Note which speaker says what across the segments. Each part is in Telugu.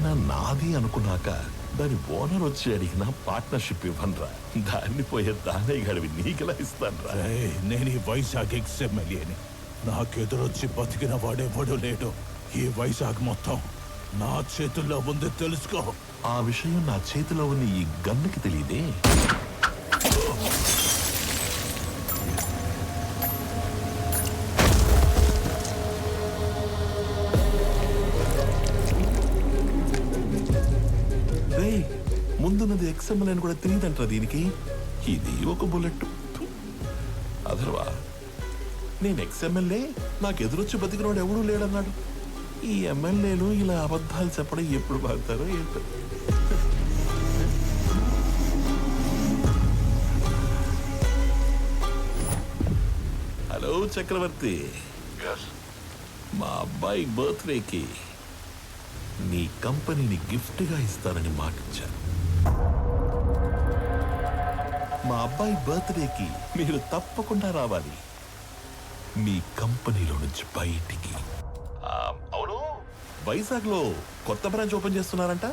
Speaker 1: ఏదైనా నాది అనుకున్నాక దాని ఓనర్ వచ్చి అడిగినా పార్ట్నర్షిప్ ఇవ్వనరా. దాన్ని పోయే దానయ్య గడివి నీకెలా ఇస్తానరా?
Speaker 2: నేను ఈ వైజాగ్ ఎమ్మెల్యేని. నాకెదురొచ్చి బతికిన వాడెవడూ లేడు. ఈ వైజాగ్ మొత్తం నా చేతుల్లో ఉంది, తెలుసుకో.
Speaker 1: ఆ విషయం నా చేతిలో ఉన్న ఈ గన్నుకి తెలియదే. ముందున్నది ఎక్స్ఎంఎల్ అని కూడా తెలియదంటారా దీనికి? ఇది ఒక బుల్లెట్. అదర్వా నేను ఎక్స్ఎంఎల్ఏ, నాకు ఎదురొచ్చి బతికినోడు ఎవడూ లేడన్నాడు. ఈ ఎమ్మెల్యేలు ఇలా అబద్ధాలు చెప్పడం ఎప్పుడు బాగుతారో ఏంటో. హలో చక్రవర్తి, మా అబ్బాయి బర్త్డేకి నీ కంపెనీని గిఫ్ట్గా ఇస్తానని మాటిచ్చాను. మా అబ్బాయి బర్త్డేకి మీరు తప్పకుండా రావాలి మీ కంపెనీలో నుంచి బయటికి. అవును, వైజాగ్ లో కొత్త బ్రాంచ్ ఓపెన్ చేస్తున్నారంట.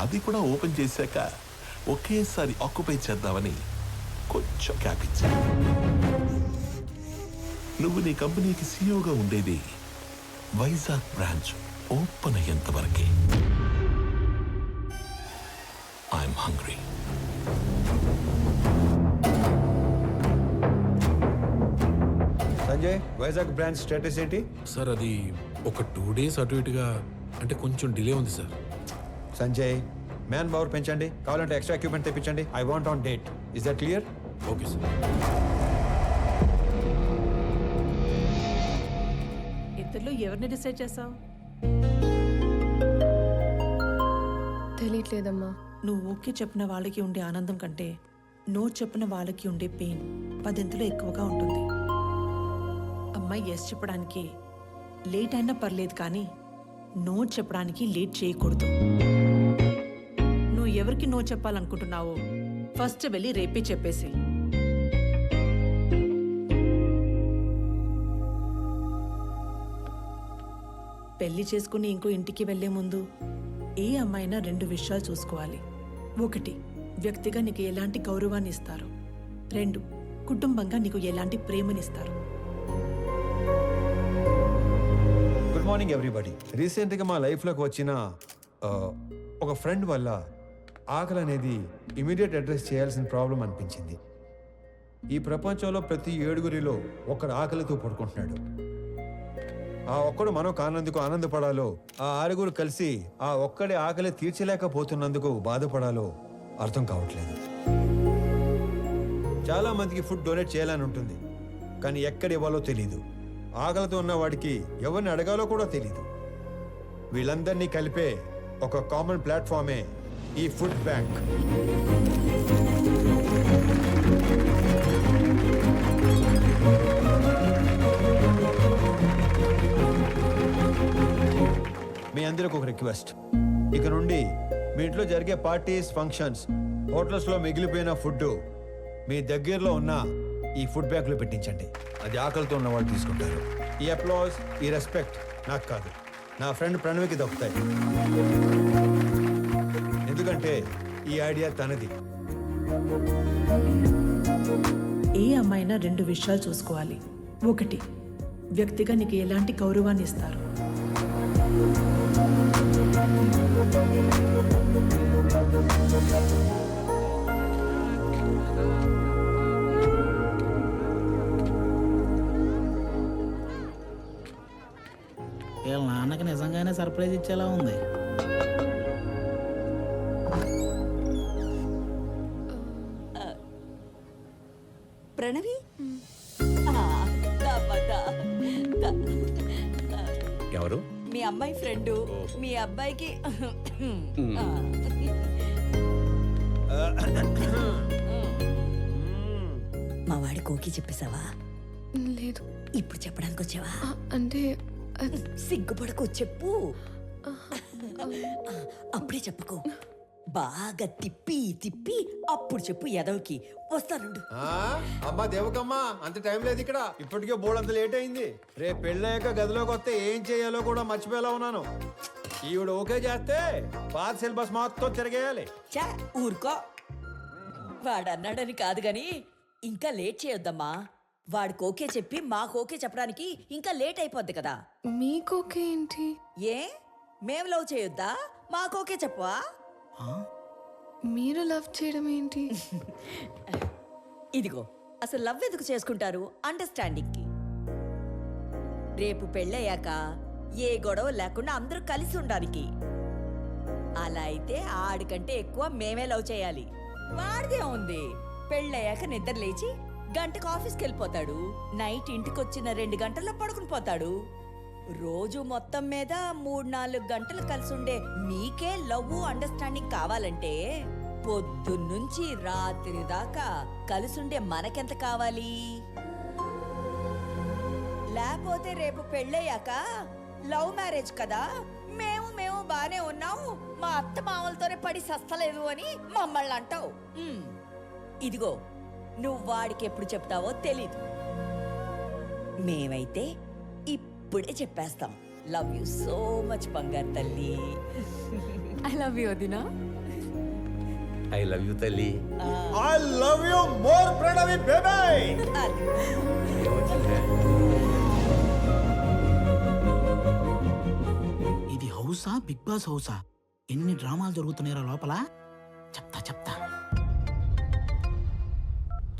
Speaker 1: అది కూడా ఓపెన్ చేశాక ఒకేసారి ఆక్యుపై చేద్దామని కొంచెం క్యాప్ ఇచ్చాను. నువ్వు నీ కంపెనీకి సీఈఓగా ఉండేది వైజాగ్ బ్రాంచ్ ఓపెన్ అయ్యేంత వరకే. I'm hungry.
Speaker 3: Sanjay, Vizag branch status ఏంటి?
Speaker 4: సార్ అది ఒక 2 days అటు ఇటుగా, అంటే కొంచెం డిలే ఉంది సార్.
Speaker 3: సంజయ్, మ్యాన్ పవర్ పెంచండి, కావాలంటే ఎక్స్ట్రా ఎక్విప్మెంట్ తెప్పించండి. I want on date. Is that clear?
Speaker 4: Okay sir.
Speaker 5: ఇద్దరిలో ఎవరిని డిసైడ్ చేసావు?
Speaker 6: తెలియట్లేదమ్మా.
Speaker 5: నువ్వు ఓకే చెప్పిన వాళ్ళకి ఉండే ఆనందం కంటే నో చెప్పిన వాళ్ళకి ఉండే పెయిన్ 10 ఎక్కువగా ఉంటుంది. అమ్మాయి ఎస్ చెప్పడానికి లేట్ అయినా పర్లేదు, కానీ నో చెప్పడానికి లేట్ చేయకూడదు. నువ్వు ఎవరికి నో చెప్పాలనుకుంటున్నావో ఫస్ట్ వెళ్ళి రేపే చెప్పేసి. పెళ్లి చేసుకుని ఇంకో ఇంటికి వెళ్లే ముందు ఏ అమ్మాయినా 2 విషయాలు చూసుకోవాలి. 1, వ్యక్తిగా నీకు ఎలాంటి గౌరవాన్ని ఇస్తారు. 2, కుటుంబంగా నీకు ఎలాంటి ప్రేమనిస్తారు.
Speaker 3: Good morning everybody. రీసెంట్గా మా లైఫ్లోకి వచ్చిన ఒక ఫ్రెండ్ వల్ల ఆకలి అనేది ఇమీడియట్ అడ్రస్ చేయాల్సిన ప్రాబ్లం అనిపించింది. ఈ ప్రపంచంలో ప్రతి 7గురిలో ఒకడు ఆకలితో పడుకుంటున్నాడు. ఆ ఒక్కడు మనం కానందుకు ఆనందపడాలో, ఆ 6గురు కలిసి ఆ ఒక్కడి ఆకలి తీర్చలేకపోతున్నందుకు బాధపడాలో అర్థం కావట్లేదు. చాలా మందికి ఫుడ్ డొనేట్ చేయాలని ఉంటుంది, కానీ ఎక్కడ ఇవ్వాలో తెలీదు. ఆకలితో ఉన్న వాడికి ఎవరిని అడగాలో కూడా తెలీదు. వీళ్ళందరినీ కలిపే ఒక కామన్ ప్లాట్ఫామే ఈ ఫుడ్ బ్యాంక్. మీ అందరికి ఒక రిక్వెస్ట్. ఇక నుండి మీ ఇంట్లో జరిగే పార్టీస్, ఫంక్షన్స్, హోటల్స్లో మిగిలిపోయిన ఫుడ్ మీ దగ్గరలో ఉన్న ఈ ఫుడ్ బ్యాంక్లో పెట్టించండి. అది ఆకలితో ఉన్న వాళ్ళు తీసుకుంటారు. ఈ అప్లాజ్, ఈ రెస్పెక్ట్ నాకు కాదు, నా ఫ్రెండ్ ప్రణవికి దక్కుతాయి. ఎందుకంటే ఈ ఐడియా తనది.
Speaker 5: ఏ అమ్మాయినా 2 విషయాలు చూసుకోవాలి. 1, వ్యక్తిగా నీకు ఎలాంటి గౌరవాన్ని ఇస్తారు.
Speaker 7: వీళ్ళ నాన్నకి నిజంగానే సర్ప్రైజ్ ఇచ్చేలా ఉంది.
Speaker 8: ప్రణవి,
Speaker 9: ఎవరు?
Speaker 8: మీ అమ్మాయి ఫ్రెండ్. మీ అబ్బాయికి మా వాడి కోకి చెప్పేశావా?
Speaker 6: లేదు.
Speaker 8: ఇప్పుడు చెప్పడానికి వచ్చావా?
Speaker 6: అంటే
Speaker 8: సిగ్గుపడకు, చెప్పు. అప్పుడే చెప్పుకో, బాగా తిప్పి తిప్పి అప్పుడు చెప్పు. ఎదవకి వస్తానుండు.
Speaker 3: అమ్మా దేవకమ్మా, అంత టైం లేదు ఇక్కడ. ఇప్పటికే బోర్డు అంత లేట్ అయింది. రేపు పెళ్ళయ్యాక గదిలోకి వస్తే ఏం చేయాలో కూడా మర్చిపోయేలా ఉన్నాను. ఈవిడ ఓకే చేస్తే పాత సిలబస్ మొత్తం తిరగేయాలి.
Speaker 8: చా ఊరుకో. వాడన్నాడని కాదు గాని ఇంకా లేట్ చేయొద్దమ్మా. వాడికి ఓకే చెప్పి మాకు ఓకే చెప్పడానికి ఇంకా లేట్ అయిపోద్ది కదా.
Speaker 6: మీకోకే ఏంటి?
Speaker 8: ఏ మేం లవ్ చేయొద్దా? మాకు ఓకే చెప్పవా?
Speaker 6: మీరు లవ్ చేయడం ఏంటి?
Speaker 8: ఇదిగో అసలు లవ్ ఎందుకు చేసుకుంటారు? అండర్స్టాండింగ్ కి. రేపు పెళ్ళయ్యాక ఏ గొడవ లేకుండా అందరూ కలిసి ఉండడానికి. అలా అయితే ఆడికంటే ఎక్కువ మేమే లవ్ చేయాలి. వాడిదే ఉంది. పెళ్ళయ్యాక నిద్ర లేచి గంటకు ఆఫీస్కి వెళ్ళిపోతాడు. నైట్ ఇంటికొచ్చిన 2 గంటల్లో పడుకుని పోతాడు. రోజు మొత్తం మీద 3-4 గంటలు కలిసి ఉండే మీకే లవ్ అండర్స్టాండింగ్ కావాలంటే పొద్దున్నుంచి రాత్రి దాకా కలిసుండే మనకెంత కావాలి? లేకపోతే రేపు పెళ్ళయ్యాక లవ్ మ్యారేజ్ కదా, మేము బానే ఉన్నాము, మా అత్త మామలతోనే పడి సస్తలేదు అని మమ్మల్ని అంటావు. ఇదిగో నువ్వు వాడికి ఎప్పుడు చెప్తావో తెలీదు. మేమైతే ఇప్పుడే చెప్పేస్తాం. లవ్ యూ సో మచ్ బంగారు తల్లి.
Speaker 6: ఐ లవ్ యూ వదినా.
Speaker 9: ఐ లవ్ యూ తల్లి.
Speaker 3: I love you more Pranavi baby.
Speaker 7: ఇది హౌసా, బిగ్ బాస్ హౌసా? ఎన్ని డ్రామాలు జరుగుతున్నాయో లోపల. చెప్తా చెప్తా.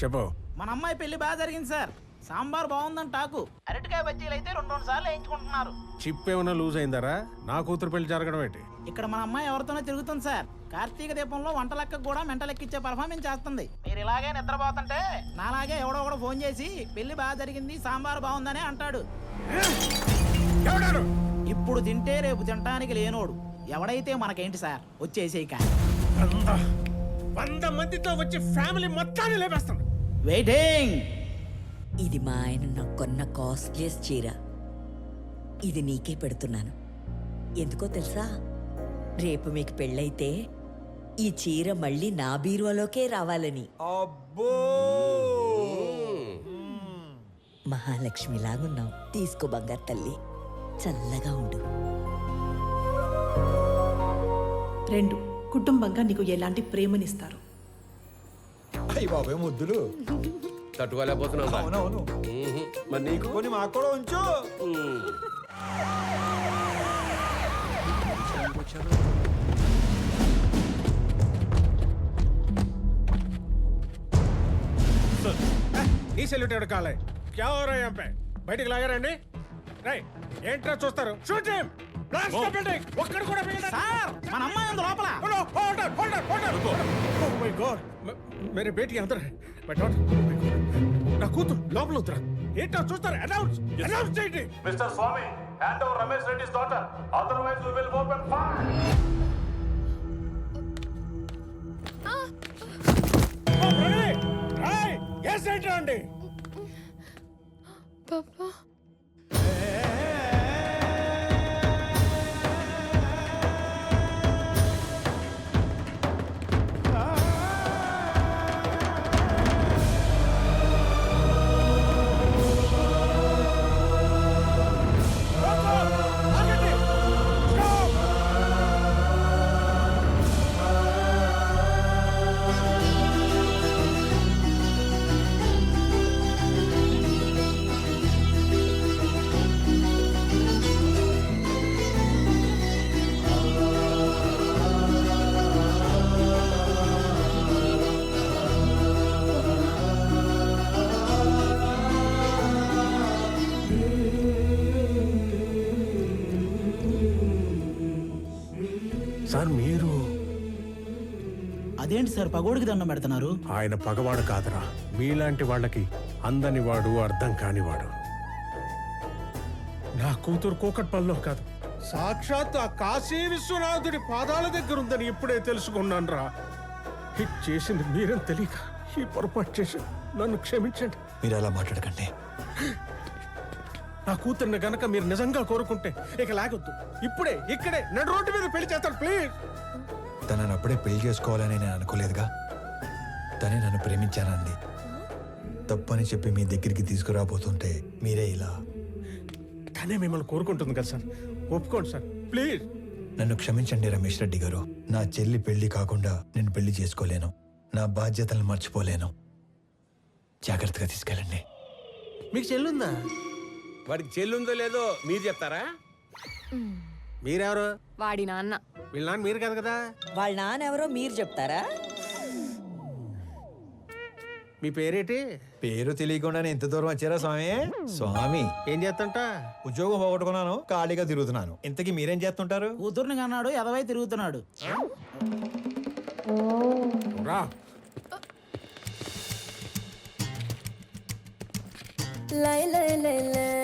Speaker 4: చెప్పు.
Speaker 7: మన అమ్మాయి పెళ్లి బాగా జరిగింది సార్. సాంబార్ బాగుందని టాకు. అరటికాయ బజ్జీలు అయితే 2 సార్లు వేయించుకుంటున్నారు.
Speaker 4: చిప్ ఏమైనా లూజ్ అయిందరా? నా కూతురు పెళ్లి జరగడం ఏంటి?
Speaker 7: ఇక్కడ మన అమ్మాయి ఎవరితోనో తిరుగుతుంది సార్. కార్తీక దీపంలో వంట లెక్కకు కూడా మెంట లెక్కిచ్చే పర్ఫార్మెన్స్ చేస్తుంది. మీరు ఇలాగే నిద్రపోతుంటే నాలాగే ఎవడో ఒకడు ఫోన్ చేసి పెళ్లి బాగా జరిగింది, సాంబార్ బాగుందనే అంటాడు. ఇప్పుడు తింటే రేపు తినటానికి లేనోడు. ఎవడైతే మనకేంటి సార్, వచ్చేసేయక.
Speaker 4: 100 మందితో వచ్చి ఫ్యామిలీ మొత్తాన్ని లేపేస్తాను.
Speaker 7: వెయిటింగ్.
Speaker 8: ఇది మా ఆయన నాకు కొన్న కాస్ట్లీయెస్ట్ చీర. ఇది నీకే పెడుతున్నాను. ఎందుకో తెలుసా? రేపు మీకు పెళ్ళైతే ఈ చీర మళ్ళీ నా బీరువాలోకే రావాలని.
Speaker 3: అబ్బో
Speaker 8: మహాలక్ష్మిలాగున్నావు. తీసుకో బంగారు తల్లి, చల్లగా ఉండు.
Speaker 5: 2 కుటుంబంగా నీకు ఎలాంటి ప్రేమనిస్తారు?
Speaker 3: అయ్యి బాబాయ్ ముద్దులు.
Speaker 9: తట్టుకోలేకపోతున్నాం రా.
Speaker 3: అవునవును.
Speaker 9: మరి నీకు
Speaker 3: కొన్ని మాకు కూడా ఉంచు.
Speaker 4: నీ సెల్యూట్ ఎవడు కాలే? క్యా హో రहा है यहाँ पे? బయటికి లాగారండి. రై ఏంట్రా చూస్తారు? Shoot him. Blast the building. ఒక్కడు కూడా మిగలడు.
Speaker 7: సార్ మన అమ్మాయి ఉంది లోపల.
Speaker 4: ఓ మై గాడ్, మేరే బేటీ అందర్ హై. మై డాటర్, నా కూతురు లోపల ఉందిరా. ఏంట్రా చూస్తారు? అనౌన్స్ చేయండి.
Speaker 10: Mr. Swami, hand over Ramesh Reddy's daughter. Otherwise, we will open fire.
Speaker 4: ఓ ప్రణవి, రై ఎస్ ఏంట్రా అండి?
Speaker 6: పాపా
Speaker 4: సార్ మీరు
Speaker 7: అదేంటి సార్ పగోడికి దండం పెడుతున్నారు?
Speaker 4: ఆయన పగవాడు కాదురా, మీలాంటి వాళ్ళకి అందని వాడు, అర్థం కానివాడు. నా కూతురు కూకట్పల్లిలో కాదు, సాక్షాత్ ఆ కాశీ విశ్వనాథుడి పాదాల దగ్గర ఉందని ఇప్పుడే తెలుసుకున్నాను రా. హిట్ చేసింది మీరని తెలియక ఈ పొరపాటు చేసి నన్ను క్షమించండి.
Speaker 3: మీరు అలా మాట్లాడకండి.
Speaker 4: నా కూతుర్ని గనక మీరు నిజంగా కోరుకుంటే ఇక లాగొద్దు. ఇప్పుడే ఇక్కడే నడు రోడ్డు మీద పెళ్లి చేస్తాను ప్లీజ్.
Speaker 3: తనని అప్పుడే పెళ్లి చేసుకోవాలని నేను అనుకోలేదుగా. తనే నన్ను ప్రేమించానంది. తప్పని చెప్పి మీ దగ్గరికి తీసుకురాబోతుంటే మీరే ఇలా.
Speaker 4: తనే మిమ్మల్ని కోరుకుంటుంది కదా సార్, ఒప్పుకోండి సార్ ప్లీజ్.
Speaker 3: నన్ను క్షమించండి రమేష్ రెడ్డి గారు. నా చెల్లి పెళ్లి కాకుండా నేను పెళ్లి చేసుకోలేను. నా బాధ్యతలను మర్చిపోలేను. జాగ్రత్తగా తీసుకెళ్ళండి.
Speaker 4: మీకు చెల్లుందా?
Speaker 9: వాడికి చెల్లుందో లేదో మీరు చెప్తారా?
Speaker 4: మీరెవరు?
Speaker 6: వాడి నాన్న.
Speaker 4: వీళ్ళ నాన్న మీరు కాదు కదా?
Speaker 8: వాళ్ళ నాన్న ఎవరో మీరు చెప్తారా?
Speaker 4: మీ పేరేటి?
Speaker 3: పేరు తెలియకుండానే ఇంత దూరం వచ్చారా స్వామి? స్వామి
Speaker 4: ఏం చేస్తుంట?
Speaker 3: ఉద్యోగం పోగొట్టుకున్నాను, ఖాళీగా తిరుగుతున్నాను. ఇంతకీ మీరేం చేస్తుంటారు?
Speaker 7: కూతుర్ని కన్నాడు ఎదవై తిరుగుతున్నాడు.
Speaker 4: రా.
Speaker 8: లై లై లై లై